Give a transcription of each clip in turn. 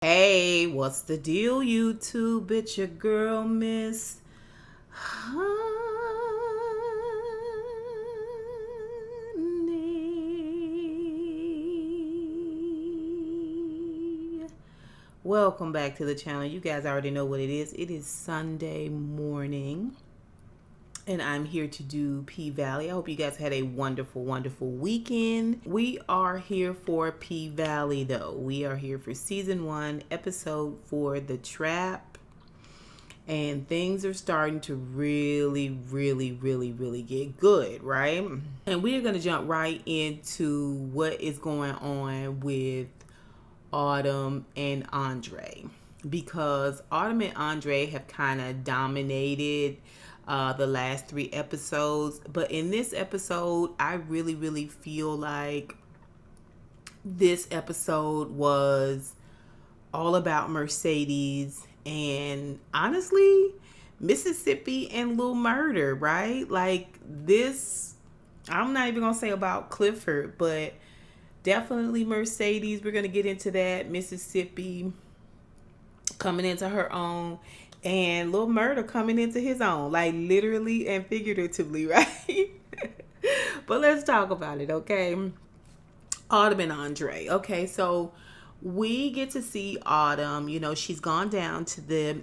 Hey, what's the deal, YouTube? It's your girl, Miss Honey. Welcome back to the channel. You guys already know what it is. It is Sunday morning, and I'm here to do P Valley. I hope you guys had a wonderful, wonderful weekend. We are here for P Valley, though. We are here for season 1, episode 4, The Trap. And things are starting to really get good, right? And we are going to jump right into what is going on with Autumn and Andre, because Autumn and Andre have kind of dominated the last 3 episodes. But in this episode, I really feel like this episode was all about Mercedes and, honestly, Mississippi and Lil Murder, right? Like, this, I'm not even gonna say about Clifford, but definitely Mercedes. We're gonna get into that. Mississippi coming into her own, and Lil Murder coming into his own, like literally and figuratively, right? But let's talk about it, okay? Autumn and Andre. Okay, so we get to see Autumn. You know, she's gone down to the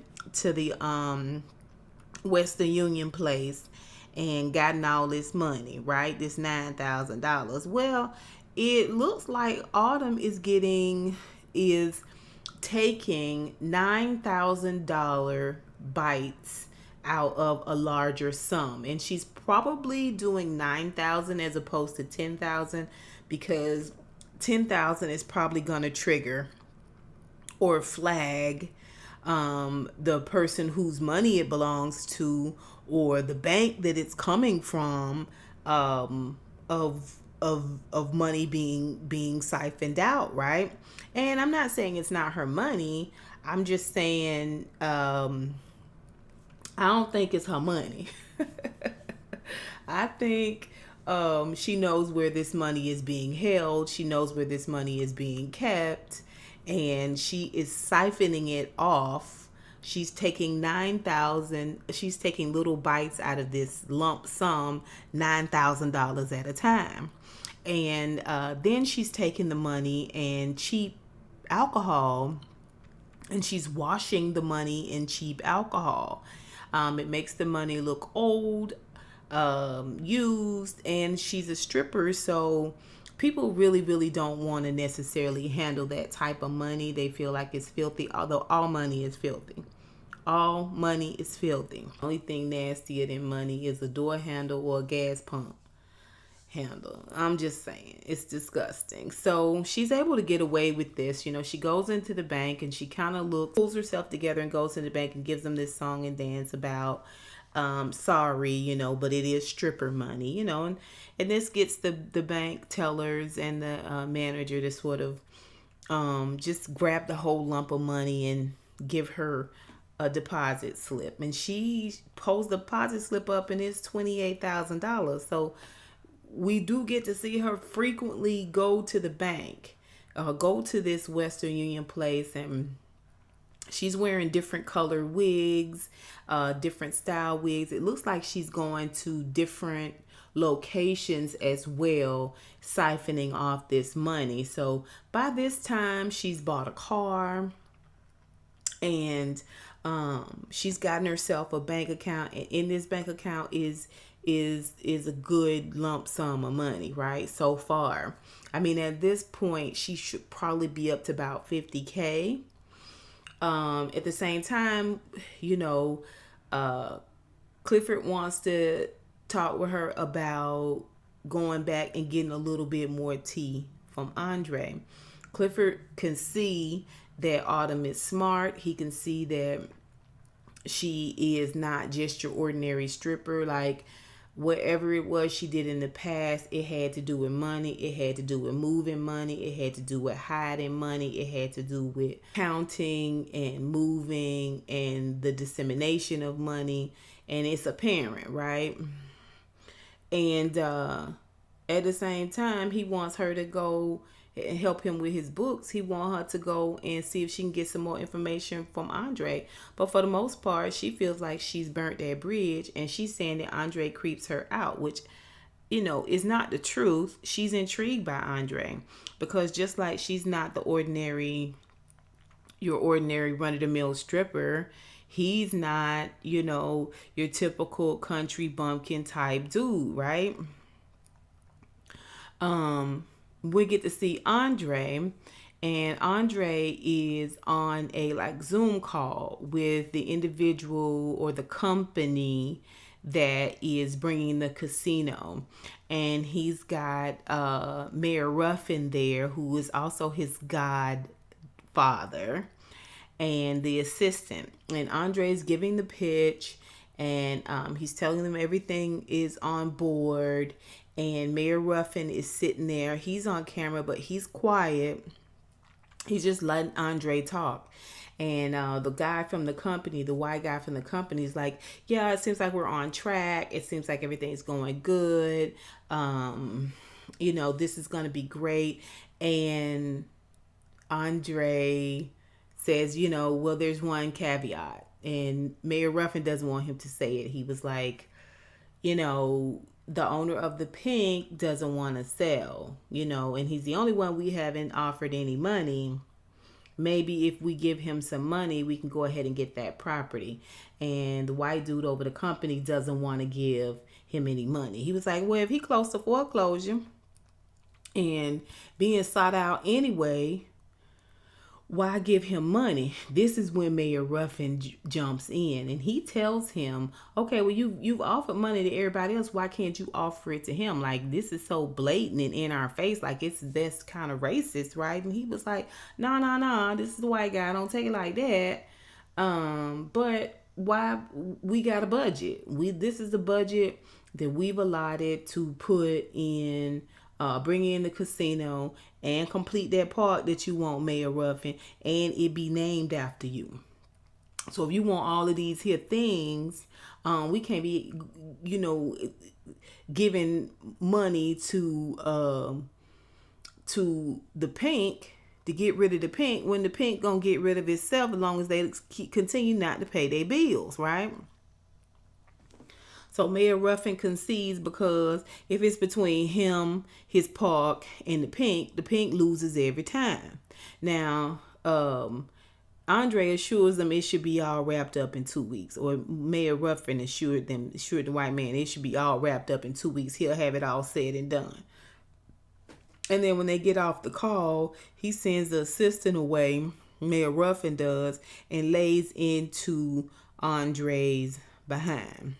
Western Union place and gotten all this money, right? This $9,000. Well, it looks like Autumn is taking $9,000 bites out of a larger sum, and she's probably doing 9,000 as opposed to 10,000, because 10,000 is probably going to trigger or flag the person whose money it belongs to, or the bank that it's coming from, of money being siphoned out, right? And I'm not saying it's not her money. I'm just saying I don't think it's her money. I think she knows where this money is being held. She knows where this money is being kept, and she is siphoning it off. She's taking 9,000. She's taking little bites out of this lump sum, $9,000 at a time, and then she's taking the money and cheap alcohol, and she's washing the money in cheap alcohol. It makes the money look old, used, and she's a stripper, so people really don't want to necessarily handle that type of money. They feel like it's filthy, although all money is filthy. All money is filthy. Only thing nastier than money is a door handle or a gas pump handle. I'm just saying, it's disgusting. So she's able to get away with this. You know, she goes into the bank and she kind of pulls herself together and goes to the bank and gives them this song and dance about sorry, you know, but it is stripper money, you know, and this gets the bank tellers and the manager to sort of just grab the whole lump of money and give her a deposit slip. And she pulls the deposit slip up and it's $28,000. So we do get to see her frequently go to the bank, go to this Western Union place, and she's wearing different color wigs, different style wigs. It looks like she's going to different locations as well, siphoning off this money. So by this time, she's bought a car, and she's gotten herself a bank account, and in this bank account is a good lump sum of money, right? So far, I mean, at this point, she should probably be up to about 50K. At the same time, you know, Clifford wants to talk with her about going back and getting a little bit more tea from Andre. Clifford can see that Autumn is smart. He can see that she is not just your ordinary stripper. Like, whatever it was she did in the past, it had to do with money. It had to do with moving money. It had to do with hiding money. It had to do with counting and moving and the dissemination of money. And it's apparent, right? And at the same time, he wants her to go and help him with his books. He want her to go and see if she can get some more information from Andre. But for the most part, she feels like she's burnt that bridge, and she's saying that Andre creeps her out, which, you know, is not the truth. She's intrigued by Andre because just like she's not your ordinary run-of-the-mill stripper, he's not, you know, your typical country bumpkin type dude, right? We get to see Andre, and Andre is on a like Zoom call with the individual or the company that is bringing the casino, and he's got Mayor Ruffin there, who is also his godfather, and the assistant. And Andre's giving the pitch, and he's telling them everything is on board. And Mayor Ruffin is sitting there. He's on camera, but he's quiet. He's just letting Andre talk. And the guy from the company, the white guy from the company, is like, yeah, it seems like we're on track. It seems like everything's going good. You know, this is going to be great. And Andre says, you know, well, there's one caveat. And Mayor Ruffin doesn't want him to say it. He was like, you know, the owner of the Pynk doesn't want to sell, you know, and he's the only one we haven't offered any money. Maybe if we give him some money, we can go ahead and get that property. And the white dude over the company doesn't want to give him any money. He was like, well, if he close to foreclosure and being sought out anyway, why give him money? This is when Mayor Ruffin jumps in, and he tells him, okay, well, you've offered money to everybody else. Why can't you offer it to him? Like, this is so blatant and in our face. Like, that's kind of racist, right? And he was like, no, this is the white guy. Don't take it like that. But why? We got a budget. This is the budget that we've allotted to put in, bring in the casino and complete that part that you want, Mayor Ruffin, and it be named after you. So if you want all of these here things, we can't be, you know, giving money to the Pynk to get rid of the Pynk when the Pynk gonna get rid of itself as long as they continue not to pay their bills, right? So Mayor Ruffin concedes because if it's between him, his park, and the Pynk loses every time. Now, Andre assures them it should be all wrapped up in 2 weeks, or Mayor Ruffin assured the white man it should be all wrapped up in 2 weeks. He'll have it all said and done. And then when they get off the call, he sends the assistant away, Mayor Ruffin does, and lays into Andre's behind.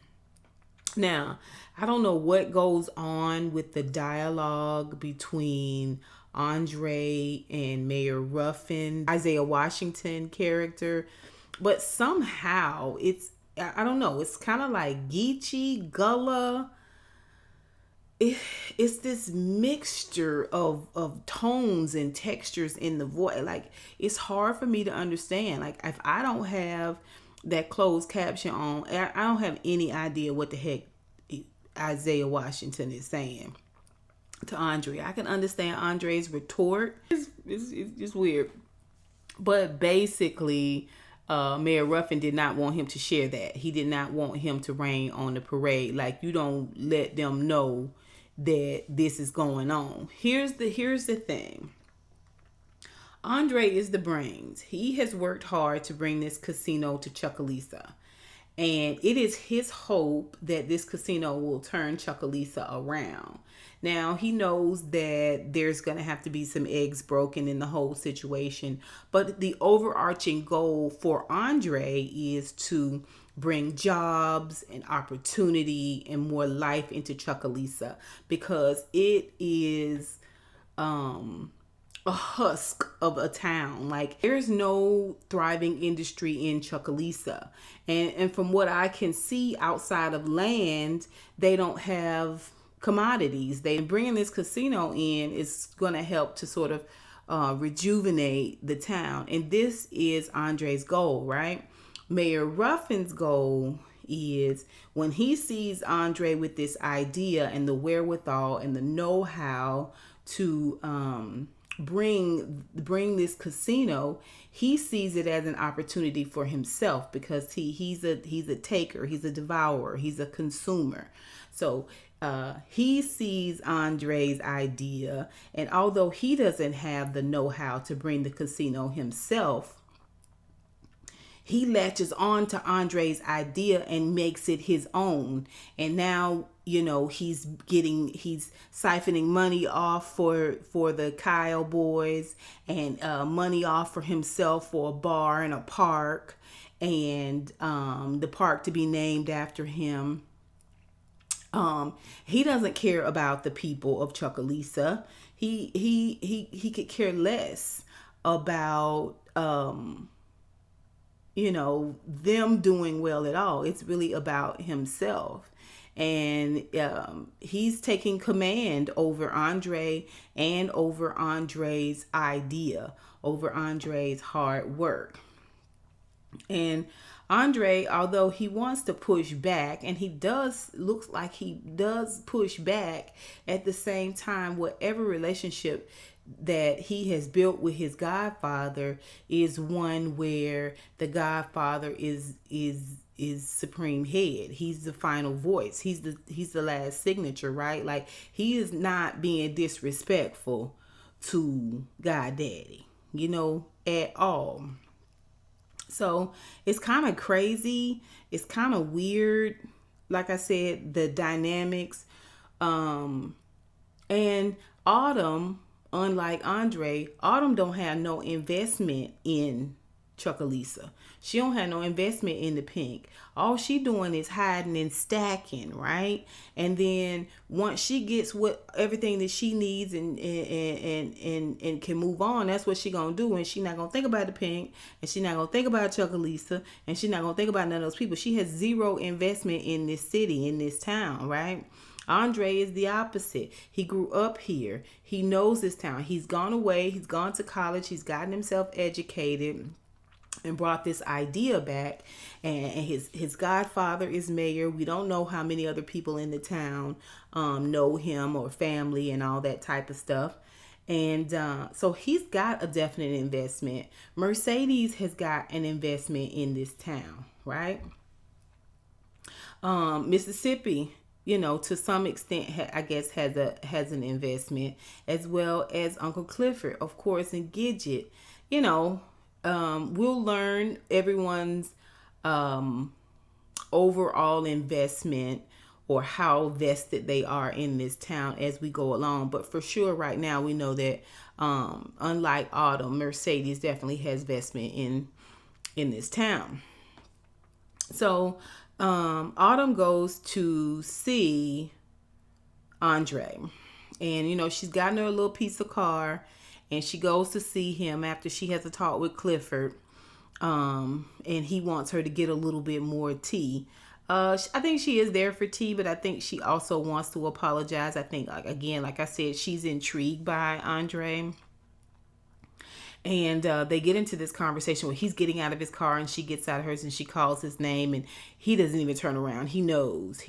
Now, I don't know what goes on with the dialogue between Andre and Mayor Ruffin, Isaiah Washington character, but somehow I don't know, it's kind of like Geechee, Gullah. It's this mixture of tones and textures in the voice. Like, it's hard for me to understand. Like, if I don't have that closed caption on, I don't have any idea what the heck Isaiah Washington is saying to Andre. I can understand Andre's retort. It's just weird. But basically, Mayor Ruffin did not want him to share that. He did not want him to rain on the parade. Like, you don't let them know that this is going on. Here's the thing. Andre is the brains. He has worked hard to bring this casino to Chucalissa. And it is his hope that this casino will turn Chucalissa around. Now, he knows that there's going to have to be some eggs broken in the whole situation. But the overarching goal for Andre is to bring jobs and opportunity and more life into Chucalissa, because it is a husk of a town. Like, there's no thriving industry in Chucalissa, and from what I can see outside of land, they don't have commodities. They bringing this casino in is going to help to sort of rejuvenate the town, and this is Andre's goal, right? Mayor Ruffin's goal is, when he sees Andre with this idea and the wherewithal and the know-how to bring this casino, he sees it as an opportunity for himself, because he's a taker, he's a devourer, he's a consumer. So he sees Andre's idea, and although he doesn't have the know-how to bring the casino himself, he latches on to Andre's idea and makes it his own. And now, he's siphoning money off for the Kyle boys, and money off for himself for a bar and a park, and the park to be named after him. He doesn't care about the people of Chucalissa. He could care less about them doing well at all. It's really about himself. And he's taking command over Andre and over Andre's idea, over Andre's hard work. And Andre, although he wants to push back, and looks like he does push back, at the same time, whatever relationship that he has built with his godfather is one where the godfather is supreme head. He's the final voice. He's the last signature, right? Like, he is not being disrespectful to God Daddy, at all. So it's kind of crazy. It's kind of weird. Like I said, the dynamics. And Autumn, unlike Andre, Autumn don't have no investment in Chucalissa. She don't have no investment in the Pynk. All she doing is hiding and stacking, right? And then once she gets everything that she needs and can move on, that's what she gonna do. And she not gonna think about the Pynk, and she not gonna think about Chucalissa, and she not gonna think about none of those people. She has zero investment in this city, in this town, right? Andre is the opposite. He grew up here. He knows this town. He's gone away. He's gone to college. He's gotten himself educated and brought this idea back. And his godfather is mayor. We don't know how many other people in the town know him, or family and all that type of stuff. And so he's got a definite investment. Mercedes has got an investment in this town, right? Mississippi, to some extent, I guess, has an investment, as well as Uncle Clifford, of course, and Gidget. We'll learn everyone's overall investment, or how vested they are in this town as we go along. But for sure, right now, we know that unlike Autumn, Mercedes definitely has investment in this town. So Autumn goes to see Andre, and she's gotten her a little piece of car, and she goes to see him after she has a talk with Clifford, and he wants her to get a little bit more tea. I think she is there for tea, but I think she also wants to apologize. I think, like I said, she's intrigued by Andre. And they get into this conversation where he's getting out of his car, and she gets out of hers, and she calls his name, and he doesn't even turn around. He knows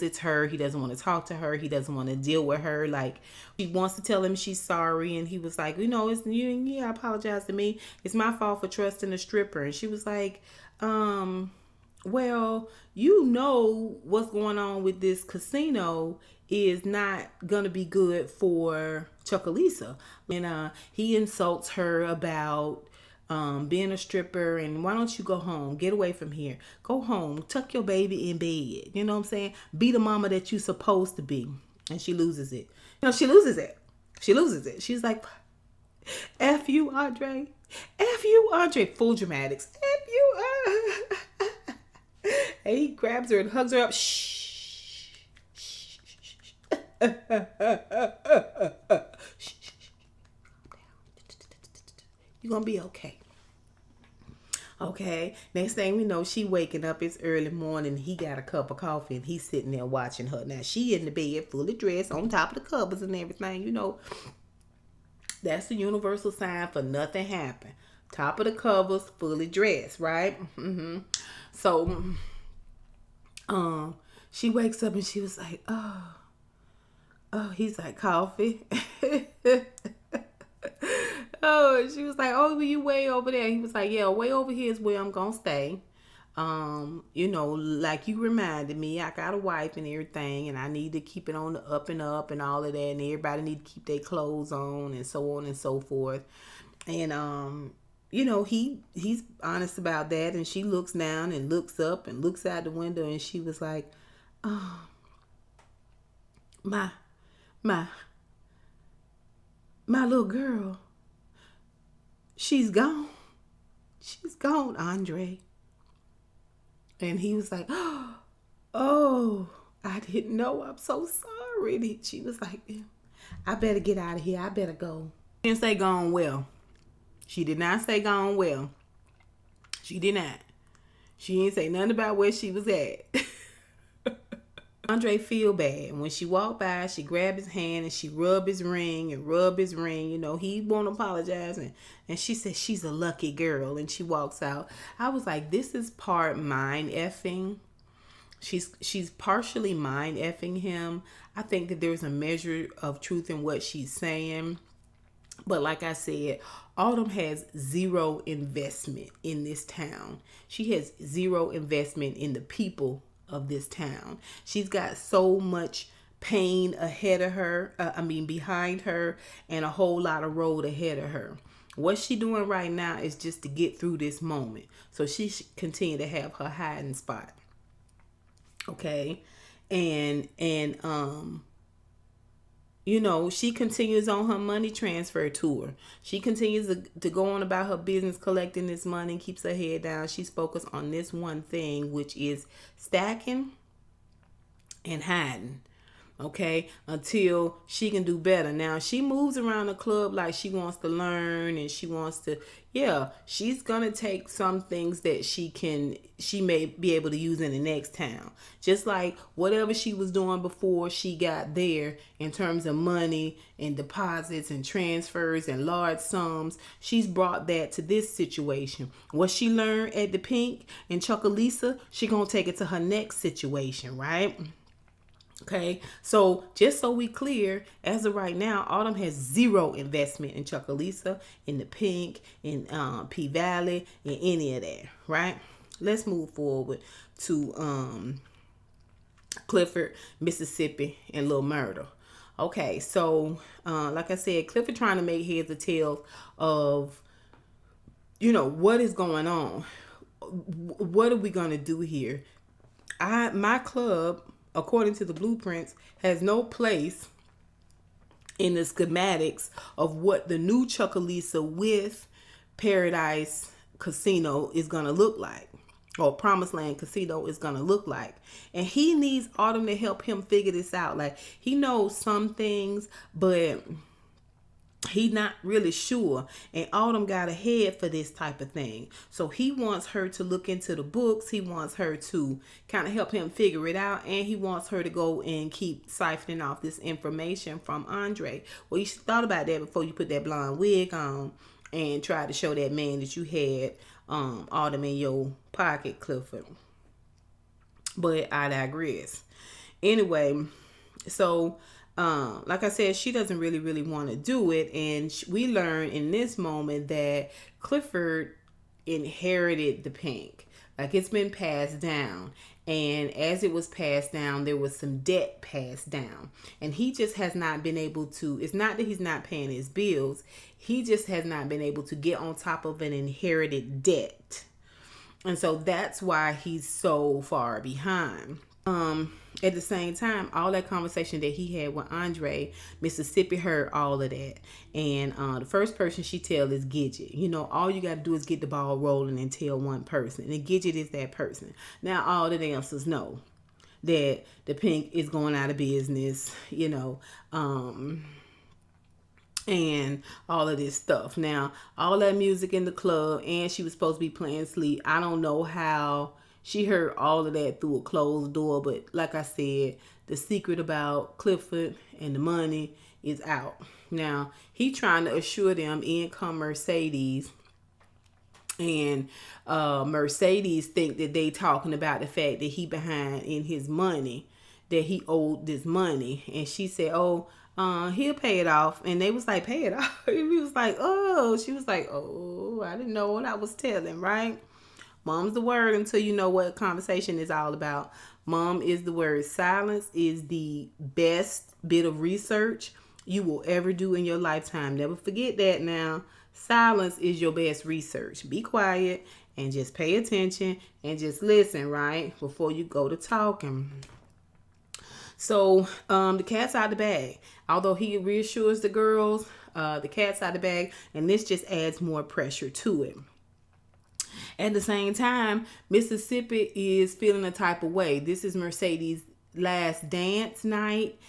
it's her. He doesn't want to talk to her. He doesn't want to deal with her. Like, she wants to tell him she's sorry, and he was like, it's you. Yeah, apologize to me. It's my fault for trusting a stripper. And she was like, well, what's going on with this casino is not gonna be good for Chucalissa. And he insults her about being a stripper, and why don't you go home, get away from here, go home, tuck your baby in bed, you know what I'm saying, be the mama that you supposed to be. And she loses it. She loses it. She's like, F you, Andre. F you, Andre. Full dramatics. F you. And he grabs her and hugs her up. Shh. You're gonna be okay. Okay. Next thing we know, she waking up. It's early morning. He got a cup of coffee, and he's sitting there watching her. Now she in the bed, fully dressed, on top of the covers and everything. That's the universal sign for nothing happened. Top of the covers, fully dressed, right? Mm-hmm. So, she wakes up and she was like, oh, he's like, coffee. Oh, she was like, oh, were you way over there? He was like, yeah, way over here is where I'm gonna stay. Like you reminded me, I got a wife and everything, and I need to keep it on the up and up and all of that, and everybody need to keep their clothes on and so forth. And he's honest about that, and she looks down and looks up and looks out the window, and she was like, oh, my my my little girl, she's gone. She's gone, Andre. And he was like, oh, I didn't know. I'm so sorry. And she was like, I better get out of here. I better go. She didn't say gone well. She did not say gone well. She did not. She didn't say nothing about where she was at. Andre feel bad. When she walked by, she grabbed his hand and she rubbed his ring and rubbed his ring. He won't apologize. And she said she's a lucky girl. And she walks out. I was like, this is part mind effing. She's partially mind effing him. I think that there's a measure of truth in what she's saying. But like I said, Autumn has zero investment in this town. She has zero investment in the people of this town. She's got so much pain ahead of her, behind her, and a whole lot of road ahead of her. What she doing right now is just to get through this moment, so she should continue to have her hiding spot. Okay, and she continues on her money transfer tour. She continues to go on about her business, collecting this money, keeps her head down. She's focused on this one thing, which is stacking and hiding. Okay, until she can do better. Now, she moves around the club like she wants to learn, and she wants to, she's gonna take some things that she may be able to use in the next town. Just like whatever she was doing before she got there in terms of money and deposits and transfers and large sums, she's brought that to this situation. What she learned at the Pynk and Chuckalisa, she gonna take it to her next situation, right? Okay, so just so we clear, as of right now, Autumn has zero investment in Chuckalisa, in the Pynk, in P Valley, in any of that, right? Let's move forward to Clifford, Mississippi, and Little Murder. Okay, so like I said, Clifford trying to make heads or tails of, what is going on. What are we going to do here? My club, according to the blueprints, has no place in the schematics of what the new Chuckalisa with Paradise Casino is going to look like, or Promised Land Casino is going to look like. And he needs Autumn to help him figure this out. Like, he knows some things, but he's not really sure, and Autumn got a head for this type of thing. So he wants her to look into the books. He wants her to kind of help him figure it out, and he wants her to go and keep siphoning off this information from Andre. Well, you should have thought about that before you put that blonde wig on and try to show that man that you had Autumn in your pocket, Clifford. But I digress. Anyway, so like I said, she doesn't really want to do it. And we learn in this moment that Clifford inherited the Pynk. Like, it's been passed down. And as it was passed down, there was some debt passed down. And he just has not been able to, it's not that he's not paying his bills. He just has not been able to get on top of an inherited debt. And so that's why he's so far behind. At the same time, all that conversation that he had with Andre, Mississippi heard all of that. And the first person she tell is Gidget. All you got to do is get the ball rolling and tell one person. And Gidget is that person. Now, all the dancers know that the Pynk is going out of business, and all of this stuff. Now, all that music in the club, and she was supposed to be playing sleep. I don't know how she heard all of that through a closed door, but like I said, the secret about Clifford and the money is out. Now, he trying to assure them, in come Mercedes, and Mercedes think that they talking about the fact that he behind in his money, that he owed this money. And she said, oh, he'll pay it off. And they was like, pay it off. He was like, oh, she was like, oh, I didn't know what I was telling, right? Mom's the word until you know what conversation is all about. Mom is the word. Silence is the best bit of research you will ever do in your lifetime. Never forget that now. Silence is your best research. Be quiet and just pay attention and just listen, right? Before you go to talking. So the cat's out of the bag. Although he reassures the girls, the cat's out of the bag. And this just adds more pressure to it. At the same time, Mississippi is feeling a type of way. This is Mercedes' last dance night.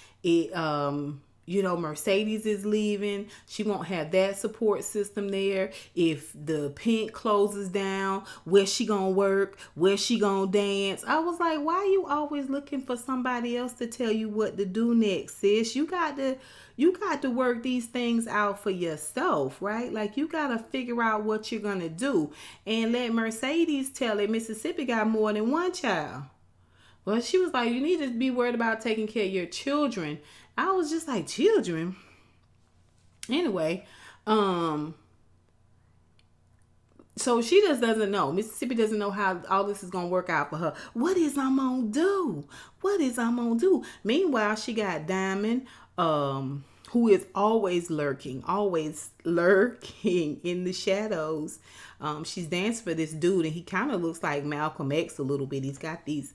Mercedes is leaving. She won't have that support system there. If the Pynk closes down, where she gonna work? Where she gonna dance? I was like, why are you always looking for somebody else to tell you what to do next, sis? You got to work these things out for yourself, right? Like, you got to figure out what you're going to do. And let Mercedes tell it, Mississippi got more than one child. Well, she was like, you need to be worried about taking care of your children. I was just like, children? Anyway, so she just doesn't know. Mississippi doesn't know how all this is going to work out for her. What is I'm going to do? Meanwhile, she got Diamond, who is always lurking in the shadows. She's dancing for this dude, and he kind of looks like Malcolm X a little bit. He's got these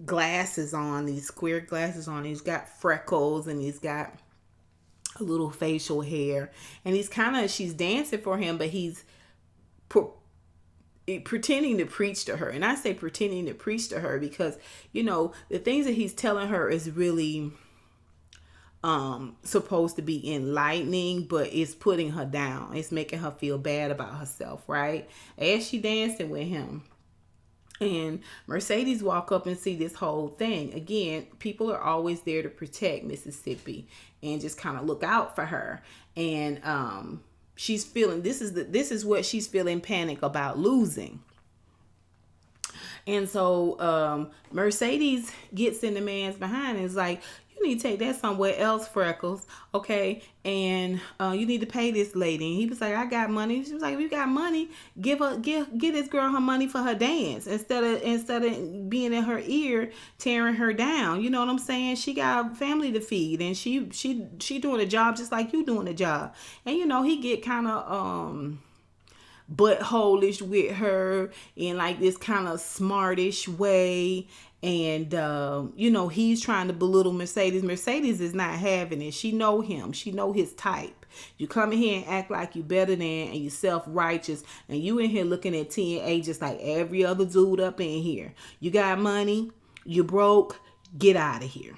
glasses on, these square glasses on. He's got freckles, and he's got a little facial hair, and she's dancing for him, but he's pretending to preach to her. And I say pretending to preach to her because, the things that he's telling her is really supposed to be enlightening, but it's putting her down. It's making her feel bad about herself, right? As she dancing with him. And Mercedes walk up and see this whole thing. Again, people are always there to protect Mississippi and just kind of look out for her. And she's feeling this is what she's feeling panic about losing. And so Mercedes gets in the man's behind and is like, you need to take that somewhere else, Freckles, okay? And you need to pay this lady. And he was like, I got money. She was like, if you got money, give this girl her money for her dance instead of being in her ear, tearing her down. You know what I'm saying? She got a family to feed, and she doing a job just like you doing a job. And he get kind of butthole-ish with her in like this kind of smartish way. And he's trying to belittle Mercedes. Mercedes is not having it. She know him. She know his type. You come in here and act like you better than, and you self-righteous, and you in here looking at TNA just like every other dude up in here. You got money, you broke, get out of here.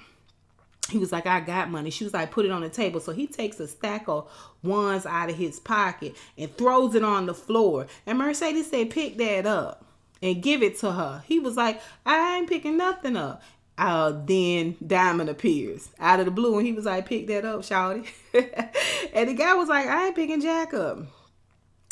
He was like, I got money. She was like, put it on the table. So he takes a stack of ones out of his pocket and throws it on the floor. And Mercedes said, pick that up and give it to her. He was like, I ain't picking nothing up. Then Diamond appears out of the blue, and he was like, pick that up, shawty. And the guy was like, I ain't picking Jack up.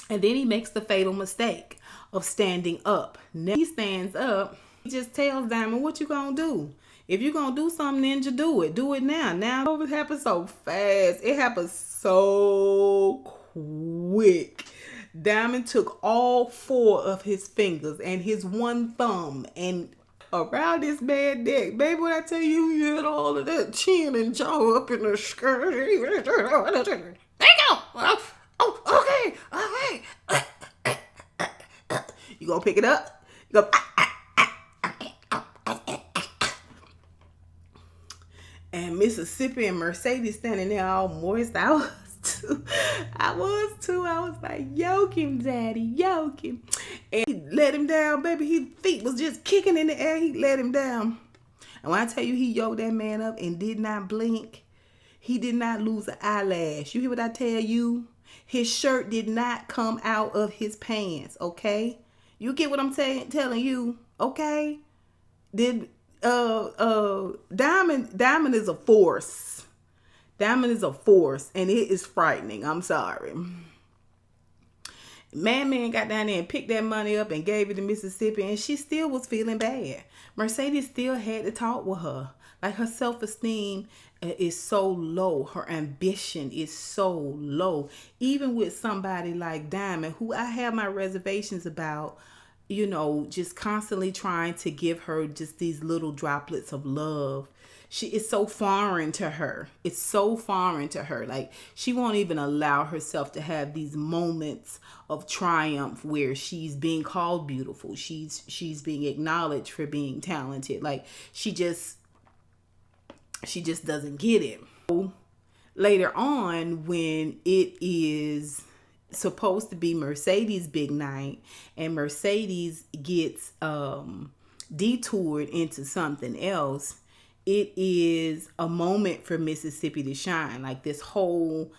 And then he makes the fatal mistake of standing up. Now he stands up. He just tells Diamond, what you gonna do? If you gonna do something, Ninja, do it. Do it now. Now, it happens so fast. It happens so quick. Diamond took all 4 of his fingers and his one thumb and around this man's neck. Baby, when I tell you, you had all of that chin and jaw up in the skirt. There you go. Oh, okay. You gonna pick it up? You go. And Mississippi and Mercedes standing there all moist. I was too. I was like, yoke him, daddy, yoke him. And he let him down, baby. His feet was just kicking in the air. He let him down. And when I tell you he yoked that man up and did not blink, he did not lose an eyelash. You hear what I tell you? His shirt did not come out of his pants, okay? You get what I'm telling you, okay? Diamond is a force. Diamond is a force, and it is frightening. I'm sorry. Man got down there and picked that money up and gave it to Mississippi, and she still was feeling bad. Mercedes still had to talk with her. Like her self-esteem is so low. Her ambition is so low. Even with somebody like Diamond, who I have my reservations about, you know, just constantly trying to give her just these little droplets of love. She is so foreign to her. It's so foreign to her. Like, she won't even allow herself to have these moments of triumph where she's being called beautiful. She's being acknowledged for being talented. Like, she just doesn't get it. Later on, when it is supposed to be Mercedes' big night, and Mercedes gets detoured into something else, it is a moment for Mississippi to shine. Like, this whole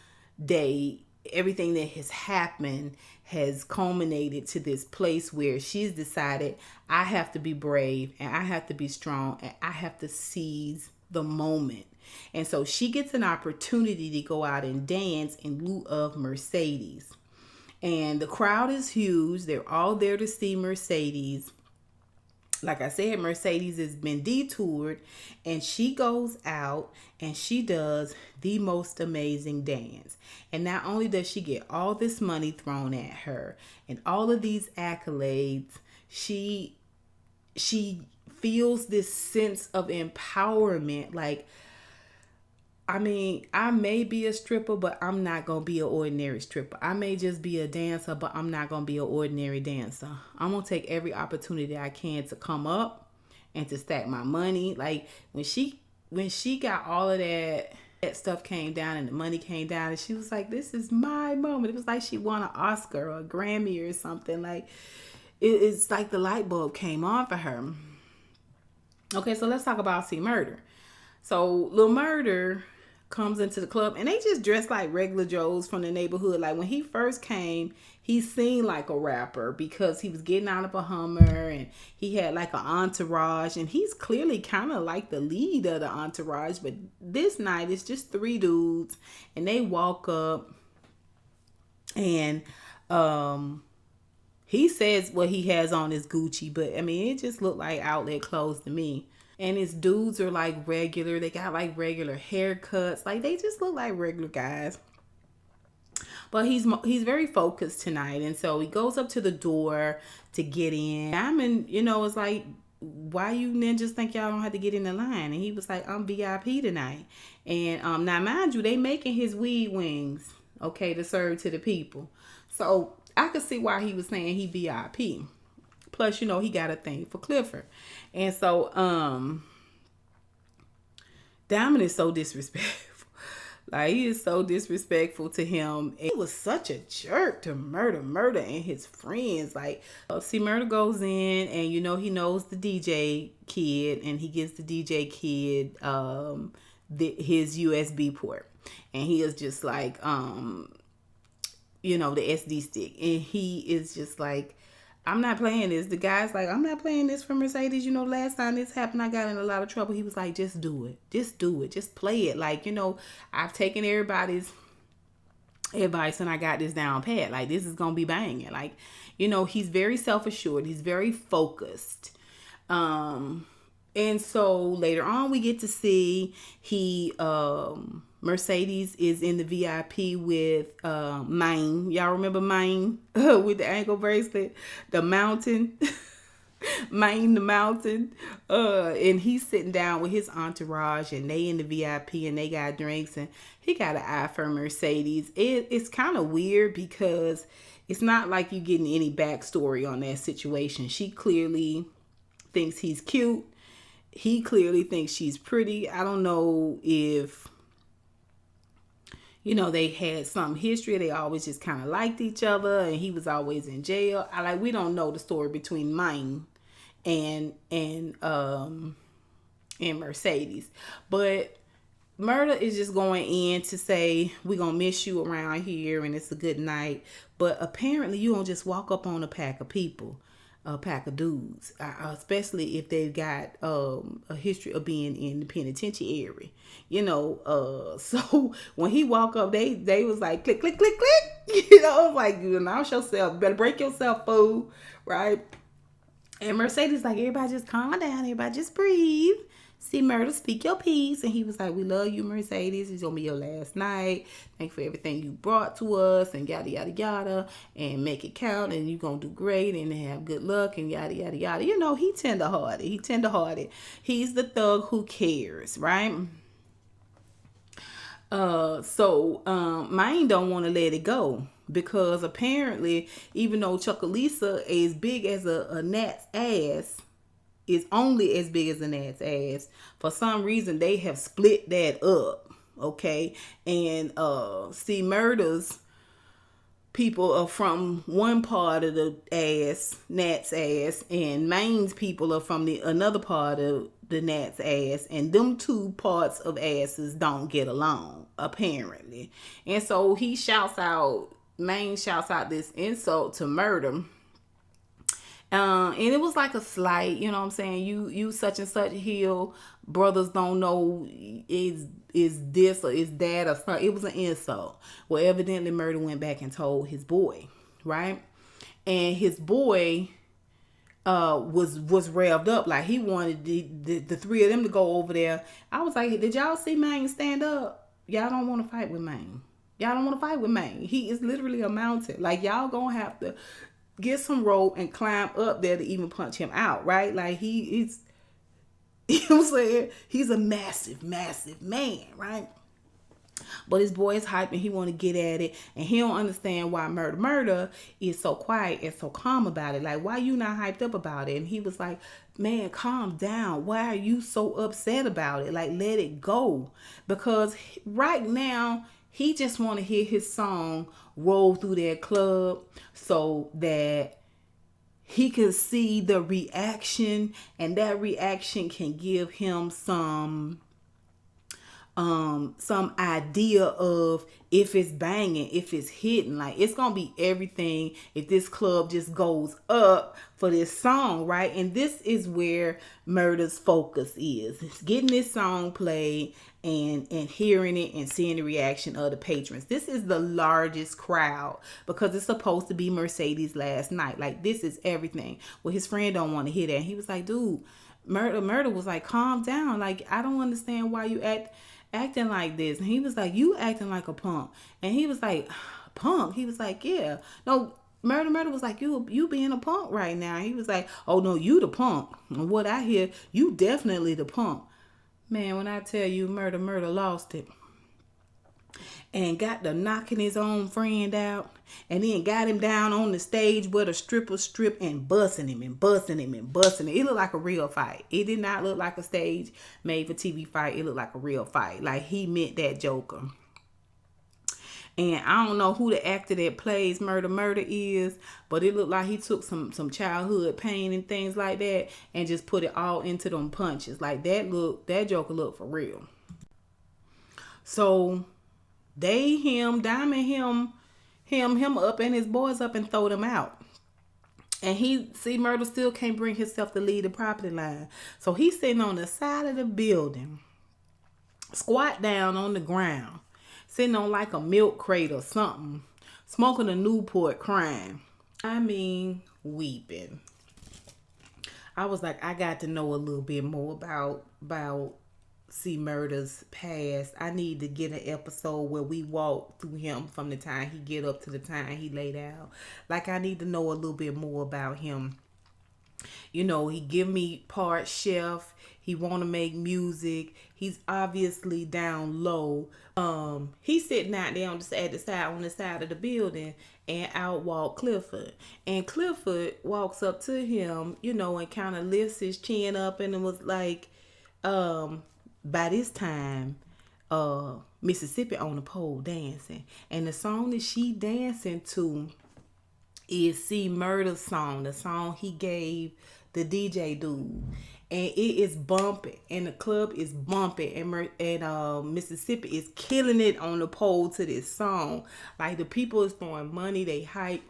day, everything that has happened has culminated to this place where she's decided, I have to be brave and I have to be strong and I have to seize the moment. And so she gets an opportunity to go out and dance in lieu of Mercedes. And the crowd is huge. They're all there to see Mercedes. Like I said, Mercedes has been detoured, and she goes out and she does the most amazing dance. And not only does she get all this money thrown at her and all of these accolades, she feels this sense of empowerment. Like, I mean, I may be a stripper, but I'm not going to be an ordinary stripper. I may just be a dancer, but I'm not going to be an ordinary dancer. I'm going to take every opportunity I can to come up and to stack my money. Like, when she got all of that stuff came down and the money came down, and she was like, this is my moment. It was like she won an Oscar or a Grammy or something. Like, it's like the light bulb came on for her. Okay, so let's talk about Murder. So Lil Murder comes into the club, and they just dress like regular Joes from the neighborhood. Like, when he first came, he seemed like a rapper because he was getting out of a Hummer and he had like an entourage, and he's clearly kind of like the lead of the entourage. But this night it's just three dudes, and they walk up, and he says what he has on is Gucci, but I mean, it just looked like outlet clothes to me. And his dudes are like regular. They got like regular haircuts. Like, they just look like regular guys. But he's very focused tonight. And so he goes up to the door to get in. Diamond, you know, is like, why you ninjas think y'all don't have to get in the line? And he was like, I'm VIP tonight. And now, mind you, they making his weed wings, okay, to serve to the people. So I could see why he was saying he VIP. Plus, you know, he got a thing for Clifford. And so Diamond is so disrespectful. Like, he is so disrespectful to him. And he was such a jerk to Murder and his friends. Like, Murder goes in, and, you know, he knows the DJ kid, and he gives the DJ kid his USB port. And he is just like, you know, the SD stick. And he is just like, I'm not playing this. The guy's like, I'm not playing this for Mercedes. You know, last time this happened, I got in a lot of trouble. He was like, just do it. Just do it. Just play it. Like, you know, I've taken everybody's advice and I got this down pat. Like, this is going to be banging. Like, you know, he's very self-assured. He's very focused. And so later on, we get to see Mercedes is in the VIP with Mine. Y'all remember Mine with the ankle bracelet? The Mountain. Mine the Mountain. And he's sitting down with his entourage, and they in the VIP, and they got drinks, and he got an eye for Mercedes. It's kind of weird because it's not like you getting any backstory on that situation. She clearly thinks he's cute. He clearly thinks she's pretty. I don't know if, you know, they had some history. They always just kind of liked each other, and he was always in jail. We don't know the story between Mine and Mercedes. But Murder is just going in to say, we're going to miss you around here, and it's a good night. But apparently you don't just walk up on a pack of people. A pack of dudes, especially if they've got a history of being in the penitentiary, you know. So when he walked up, they was like, click, click, click, click, you know, like, you announce yourself, better break yourself, fool, right? And Mercedes like, everybody just calm down, everybody just breathe. See Murder, speak your piece. And he was like, we love you, Mercedes. It's going to be your last night. Thank you for everything you brought to us and yada, yada, yada. And make it count and you're going to do great and have good luck and yada, yada, yada. You know, he tenderhearted. He's the thug who cares, right? Mine don't want to let it go because apparently, even though Chuckalisa is big as a gnat's ass, is only as big as a gnat's ass. For some reason, they have split that up. Okay, and see, Murder's people are from one part of the gnat's ass, and Maine's people are from another part of the gnat's ass, and them two parts of asses don't get along apparently. And so Maine shouts out this insult to Murder. And it was like a slight, you know what I'm saying? You such and such heel, brothers don't know is this or is that or something. It was an insult. Well, evidently Murder went back and told his boy, right? And his boy was revved up, like he wanted the three of them to go over there. I was like, did y'all see Maine stand up? Y'all don't want to fight with Maine. He is literally a mountain. Like, y'all gonna have to get some rope and climb up there to even punch him out, right? Like, he's you know what I'm saying? He's a massive, massive man, right? But his boy is hype and he want to get at it, and he don't understand why Murder is so quiet and so calm about it. Like, why you not hyped up about it? And he was like, man, calm down. Why are you so upset about it? Like, let it go. Because right now, he just want to hear his song roll through that club so that he can see the reaction, and that reaction can give him some idea of if it's banging, if it's hitting. Like, it's gonna be everything if this club just goes up for this song, right? And this is where Murder's focus is. It's getting this song played and hearing it and seeing the reaction of the patrons. This is the largest crowd because it's supposed to be Mercedes' last night. Like, this is everything. Well, his friend don't want to hear that. And he was like, dude, Murder was like, calm down. Like, I don't understand why you acting like this. And he was like, you acting like a punk. And he was like, punk? He was like, yeah. No, Murder was like, you being a punk right now. He was like, oh no, you the punk. And what I hear, you definitely the punk. Man, when I tell you Murder lost it. And got to knocking his own friend out. And then got him down on the stage where the strippers strip and busting him. It looked like a real fight. It did not look like a stage made for TV fight. It looked like a real fight. Like, he meant that joker. And I don't know who the actor that plays Murder is, but it looked like he took some childhood pain and things like that and just put it all into them punches. Like, that joker looked for real. So they diamond him up and his boys up and throw them out. And Murder still can't bring himself to leave the property line. So he's sitting on the side of the building, squat down on the ground, sitting on like a milk crate or something, smoking a Newport, crying. I mean, weeping. I was like, I got to know a little bit more about C Murder's past. I need to get an episode where we walk through him from the time he get up to the time he laid out. Like, I need to know a little bit more about him. You know, he give me part chef. He want to make music. He's obviously down low. He's sitting out there on the side of the building, and out walk Clifford. And Clifford walks up to him, you know, and kind of lifts his chin up, and it was like, by this time, Mississippi on the pole dancing. And the song that she dancing to is C Murder's song, the song he gave the DJ dude. And it is bumping, and the club is bumping, and Mississippi is killing it on the pole to this song. Like, the people is throwing money, they hype.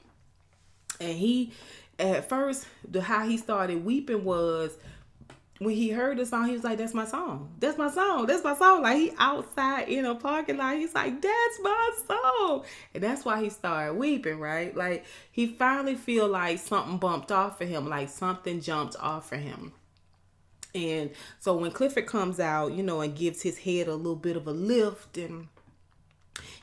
And he, at first, how he started weeping was, when he heard the song, he was like, that's my song. That's my song. That's my song. Like, he outside in a parking lot. He's like, that's my song. And that's why he started weeping, right? Like, he finally feel like something bumped off of him. Like, something jumped off of him. And so when Clifford comes out, and gives his head a little bit of a lift, and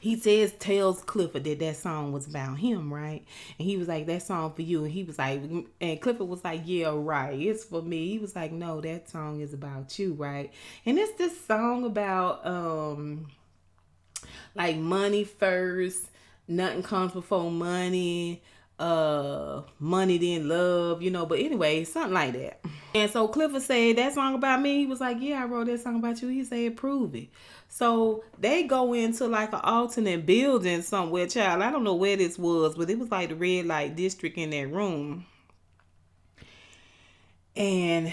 he tells Clifford that song was about him, right? And he was like, that song for you. And he was like, and Clifford was like, yeah, right, it's for me. He was like, no, that song is about you, right? And it's this song about like money first, nothing comes before money, money then love, but anyway, something like that. And so Clifford said, that song about me. He was like, yeah, I wrote that song about you. He said, prove it. So they go into like an alternate building somewhere, child. I don't know where this was, but it was like the red light district in that room. And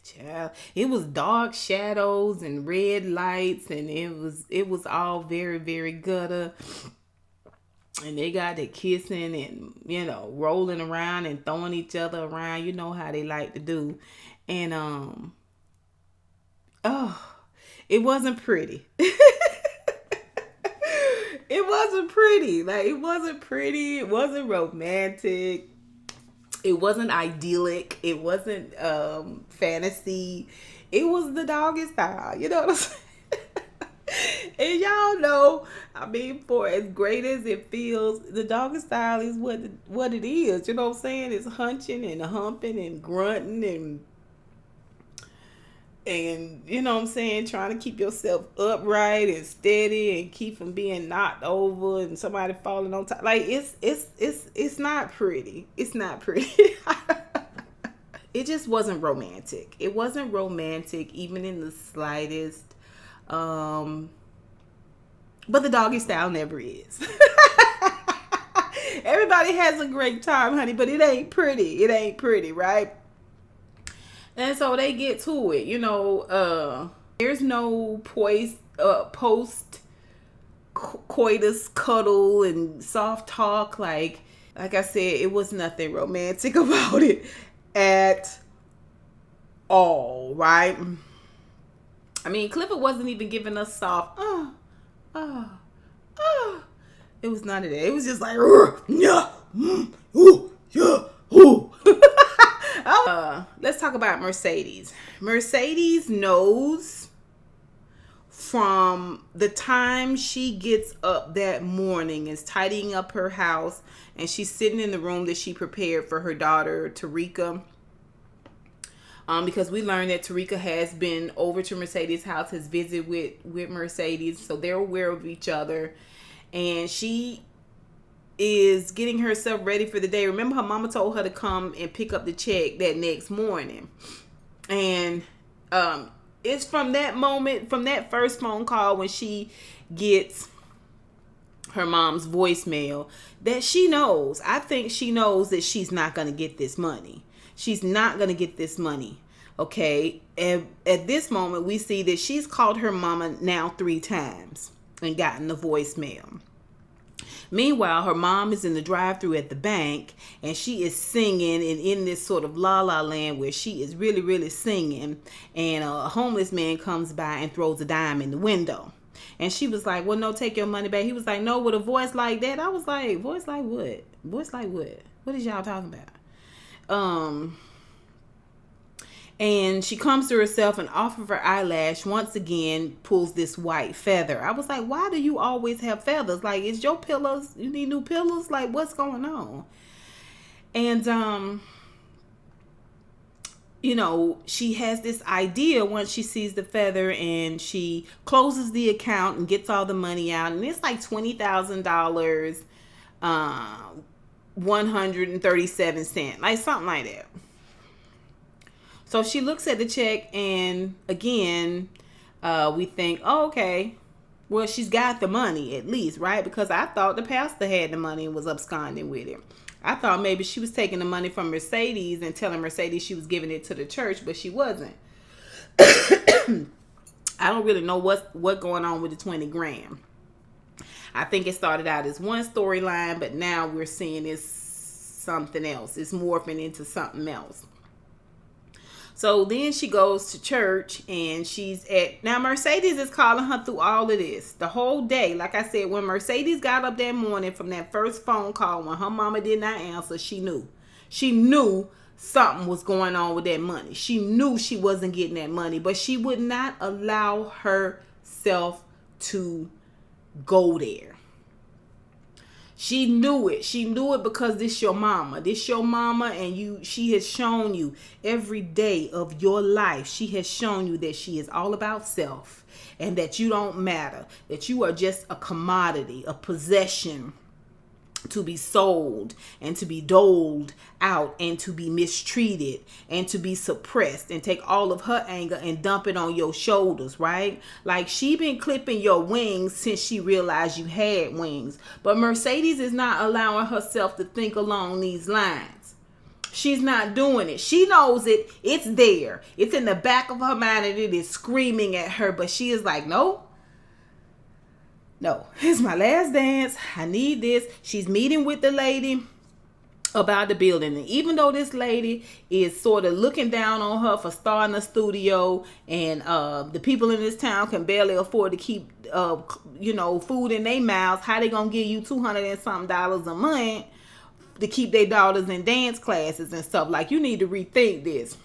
child, it was dark shadows and red lights, and it was all very, very gutter. And they got to kissing and, rolling around and throwing each other around. You know how they like to do. And, it wasn't pretty. It wasn't pretty. Like, it wasn't pretty. It wasn't romantic. It wasn't idyllic. It wasn't fantasy. It was the doggy style. You know what I'm saying? And y'all know, I mean, for as great as it feels, the doggy style is what it is. You know what I'm saying? It's hunching and humping and grunting and you know what I'm saying, trying to keep yourself upright and steady and keep from being knocked over and somebody falling on top. Like it's not pretty. It's not pretty. It just wasn't romantic. It wasn't romantic even in the slightest. But the doggy style never is. Everybody has a great time, honey, but it ain't pretty. It ain't pretty, right? And so they get to it, there's no post coitus cuddle and soft talk. Like I said, it was nothing romantic about it at all, right? I mean, Clifford wasn't even giving us soft, It was none of that. It was just like, yeah, ooh, yeah, ooh. Let's talk about Mercedes. Mercedes knows from the time she gets up that morning, is tidying up her house, and she's sitting in the room that she prepared for her daughter, Tarika. Because we learned that Tarika has been over to Mercedes' house, has visited with Mercedes, so they're aware of each other. And she is getting herself ready for the day. Remember, her mama told her to come and pick up the check that next morning. And it's from that moment, from that first phone call when she gets her mom's voicemail, that she knows. I think she knows that she's not going to get this money. She's not going to get this money. Okay. And at this moment, we see that she's called her mama now 3 times and gotten the voicemail. Meanwhile, her mom is in the drive-thru at the bank, and she is singing and in this sort of la-la land where she is really, really singing. And a homeless man comes by and throws a dime in the window. And she was like, well, no, take your money back. He was like, no, with a voice like that. I was like, voice like what? Voice like what? What is y'all talking about? And she comes to herself and off of her eyelash once again pulls this white feather. I was like, why do you always have feathers? Like, is your pillows, you need new pillows? Like, what's going on? And, she has this idea once she sees the feather, and she closes the account and gets all the money out. And it's like $20,000, 137 cents, like something like that. So she looks at the check, and again, we think, oh, okay, well, she's got the money at least, right? Because I thought the pastor had the money and was absconding with it. I thought maybe she was taking the money from Mercedes and telling Mercedes she was giving it to the church, but she wasn't. I don't really know what's going on with the 20 grand. I think it started out as one storyline, but now we're seeing it's something else. It's morphing into something else. So then she goes to church, and now Mercedes is calling her through all of this the whole day. Like I said, when Mercedes got up that morning from that first phone call when her mama did not answer, she knew something was going on with that money. She knew she wasn't getting that money, but she would not allow herself to go there. She knew it. She knew it because this your mama. This your mama, and she has shown you every day of your life. She has shown you that she is all about self and that you don't matter, that you are just a commodity, a possession to be sold and to be doled out and to be mistreated and to be suppressed, and take all of her anger and dump it on your shoulders, right? Like, she been clipping your wings since she realized you had wings. But Mercedes is not allowing herself to think along these lines. She's not doing it. She knows it. It's there. It's in the back of her mind, and it is screaming at her. But she is like, no, it's my last dance. I need this. She's meeting with the lady about the building. And even though this lady is sort of looking down on her for starting a studio, and the people in this town can barely afford to keep, food in their mouths, how they going to give you $200 and something a month to keep their daughters in dance classes and stuff? Like, you need to rethink this.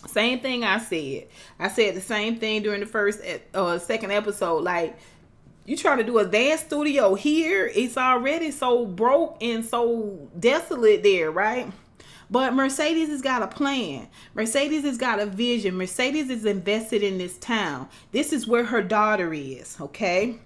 Same thing I said. I said the same thing during the second episode. Like, you trying to do a dance studio here? It's already so broke and so desolate there, right? But Mercedes has got a plan. Mercedes has got a vision. Mercedes is invested in this town. This is where her daughter is, okay?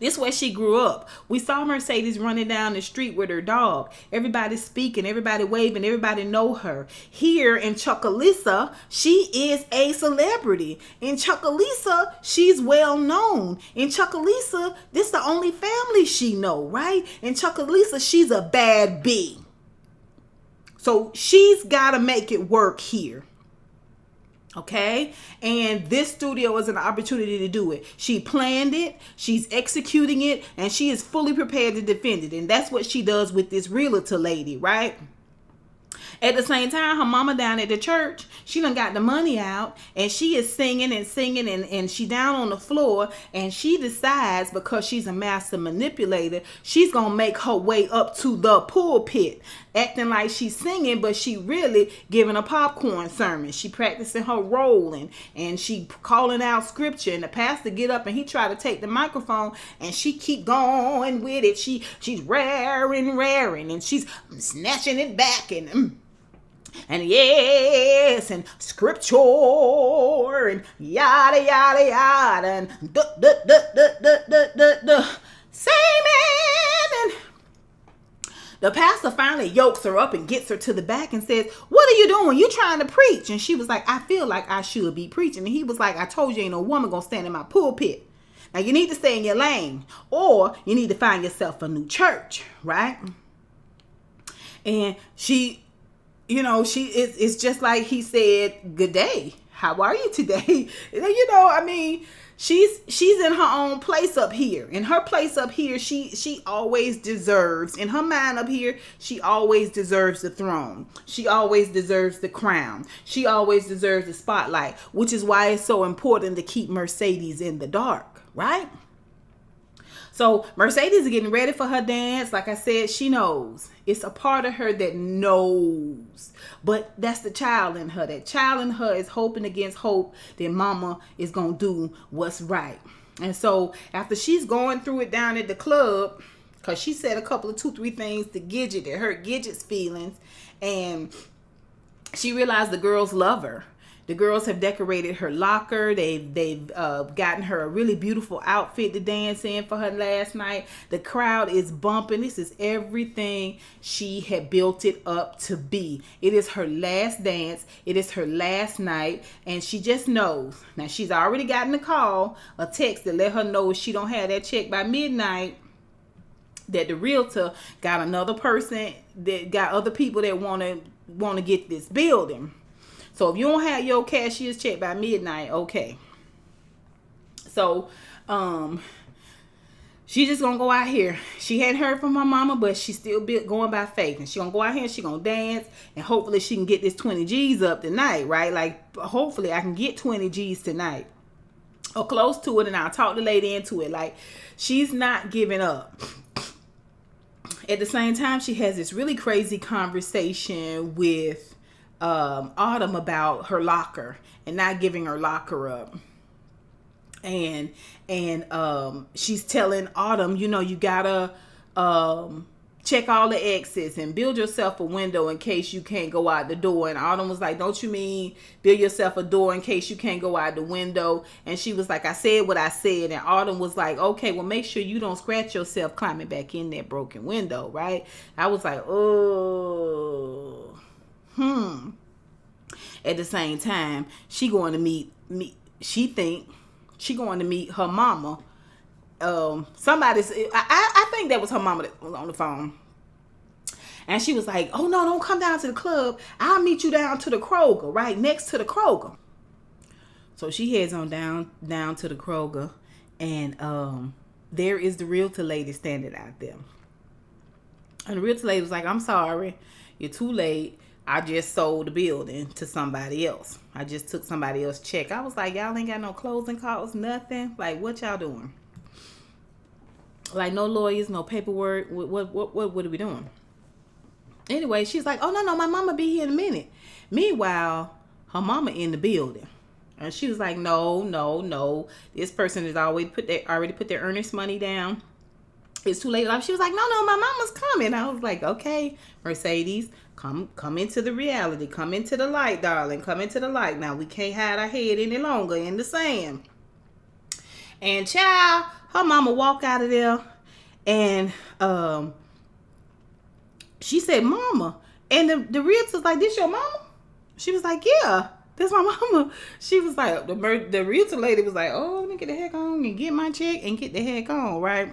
This is where she grew up. We saw Mercedes running down the street with her dog. Everybody speaking, everybody waving, everybody know her. Here in Chucalissa, she is a celebrity. In Chucalissa, she's well known. In Chucalissa, this is the only family she know, right? In Chucalissa, she's a bad bee. So she's got to make it work here. Okay, and this studio is an opportunity to do it. She planned it, she's executing it, and she is fully prepared to defend it. And that's what she does with this realtor lady, right? At the same time, her mama down at the church, she done got the money out, and she is singing and she down on the floor, and she decides, because she's a master manipulator, she's gonna make her way up to the pulpit, acting like she's singing, but she really giving a popcorn sermon. She practicing her role, and she calling out scripture, and the pastor get up and he try to take the microphone, and she keep going with it. She's raring, and she's snatching it back, and yes, and scripture, and yada yada yada, and Amen. And the pastor finally yokes her up and gets her to the back and says, "What are you doing? You trying to preach?" And she was like, "I feel like I should be preaching." And he was like, "I told you ain't no woman gonna stand in my pulpit. Now you need to stay in your lane, or you need to find yourself a new church," right? And she, it's just like he said, "Good day. How are you today?" She's in her own place up here. In her place up here, she always deserves, in her mind up here, she always deserves the throne. She always deserves the crown. She always deserves the spotlight, which is why it's so important to keep Mercedes in the dark, right? So Mercedes is getting ready for her dance. Like I said, she knows. It's a part of her that knows. But that's the child in her. That child in her is hoping against hope that mama is going to do what's right. And so after she's going through it down at the club, because she said a couple of 2-3 things to Gidget that hurt Gidget's feelings, and she realized the girls love her. The girls have decorated her locker. They've gotten her a really beautiful outfit to dance in for her last night. The crowd is bumping. This is everything she had built it up to be. It is her last dance. It is her last night. And she just knows. Now, she's already gotten a text that let her know if she don't have that check by midnight, that the realtor got another person, that got other people that want to get this building. So if you don't have your cashier's check by midnight, okay. So, she's just gonna go out here. She hadn't heard from her mama, but she's still going by faith. And she gonna go out here and she gonna dance, and hopefully she can get this 20 G's up tonight, right? Like, hopefully I can get 20 G's tonight, or close to it, and I'll talk the lady into it. Like, she's not giving up. At the same time, she has this really crazy conversation with Autumn about her locker and not giving her locker up. And she's telling Autumn, you know, you gotta check all the exits and build yourself a window in case you can't go out the door. And Autumn was like, don't you mean build yourself a door in case you can't go out the window? And she was like, I said what I said. And Autumn was like, okay, well, make sure you don't scratch yourself climbing back in that broken window, right? I was like, oh, At the same time, she going to meet she think she going to meet her mama. I think that was her mama that was on the phone. And she was like, oh no, don't come down to the club. I'll meet you down to the Kroger, right next to the Kroger. So she heads on down to the Kroger. And there is the realtor lady standing out there. And the realtor lady was like, I'm sorry, you're too late. I just sold the building to somebody else. I just took somebody else's check. I was like, y'all ain't got no closing costs, nothing. Like, what y'all doing? Like, no lawyers, no paperwork. What are we doing? Anyway, she's like, oh, no, my mama be here in a minute. Meanwhile, her mama in the building. And she was like, no. This person has already put their earnest money down. It's too late. She was like, no, my mama's coming. I was like, okay, Mercedes, come into the reality. Come into the light, darling. Come into the light. Now, we can't hide our head any longer in the sand. And child, her mama walked out of there. And she said, mama. And the realtor's like, this your mama? She was like, yeah, that's my mama. She was like, the realtor lady was like, oh, let me get the heck on and get my check and get the heck on, right?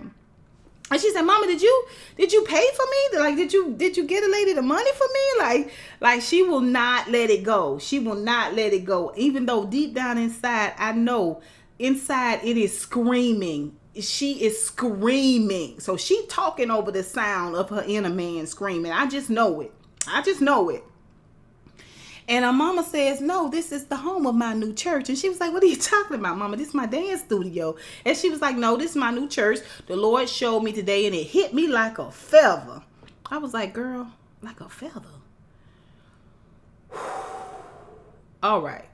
And she said, mama, did you pay for me? Like, did you get a lady the money for me? Like she will not let it go. She will not let it go. Even though deep down inside, I know inside it is screaming. She is screaming. So she talking over the sound of her inner man screaming. I just know it. And her mama says, no, this is the home of my new church. And she was like, what are you talking about, mama? This is my dance studio. And she was like, no, this is my new church. The Lord showed me today and it hit me like a feather. I was like, girl, like a feather. All right.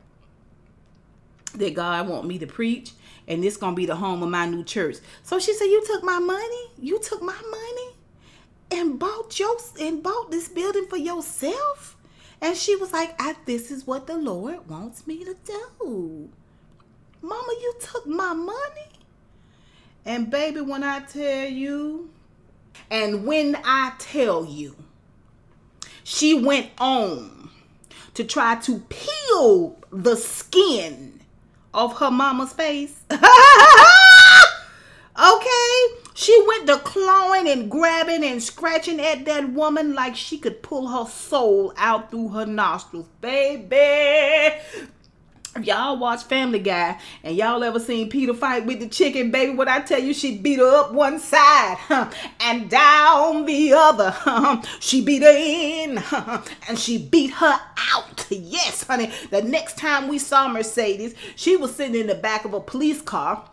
That God want me to preach and this going to be the home of my new church. So she said, you took my money? You took my money and bought this building for yourself? And she was like, this is what the Lord wants me to do. Mama, you took my money? And baby, when I tell you, she went on to try to peel the skin off her mama's face. Okay? She went to clawing and grabbing and scratching at that woman like she could pull her soul out through her nostrils. Baby. If y'all watch Family Guy and y'all ever seen Peter fight with the chicken, baby, what I tell you, she beat her up one side and down the other. She beat her in and she beat her out. Yes, honey. The next time we saw Mercedes, she was sitting in the back of a police car.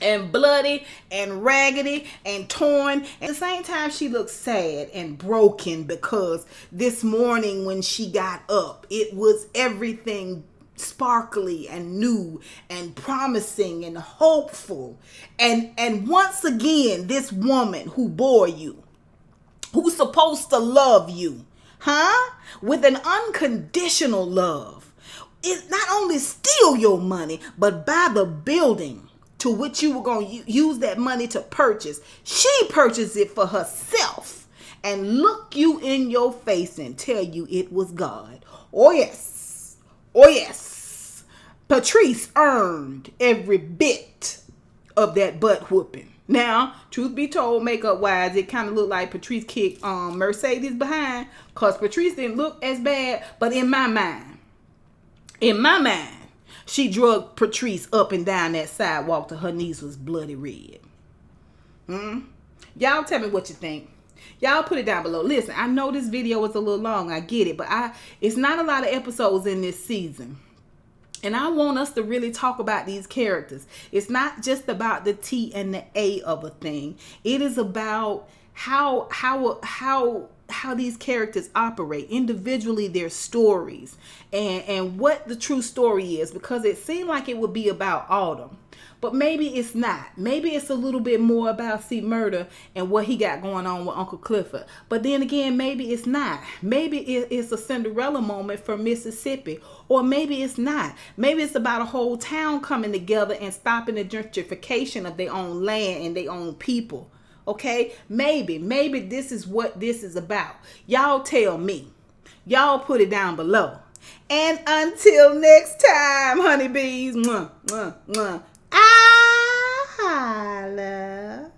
And bloody and raggedy and torn. At the same time, she looked sad and broken because this morning when she got up, it was everything sparkly and new and promising and hopeful. And once again, this woman who bore you, who's supposed to love you, with an unconditional love, is not only steal your money, but buy the building to which you were going to use that money to purchase. She purchased it for herself and look you in your face and tell you it was God. Oh yes. Patrice earned every bit of that butt whooping. Now, truth be told, makeup wise, it kind of looked like Patrice kicked Mercedes behind because Patrice didn't look as bad. But in my mind, she drugged Patrice up and down that sidewalk till her knees was bloody red. Y'all tell me what you think. Y'all put it down below. Listen, I know this video is a little long. I get it. But it's not a lot of episodes in this season. And I want us to really talk about these characters. It's not just about the T and the A of a thing. It is about how these characters operate individually, their stories, and what the true story is, because it seemed like it would be about Autumn. But maybe it's not. Maybe it's a little bit more about Murder and what he got going on with Uncle Clifford. But then again, maybe it's not. Maybe it's a Cinderella moment for Mississippi. Or maybe it's not. Maybe it's about a whole town coming together and stopping the gentrification of their own land and their own people. Okay? Maybe this is what this is about. Y'all tell me. Y'all put it down below. And until next time, honeybees. Mwah, mwah, mwah. I holla.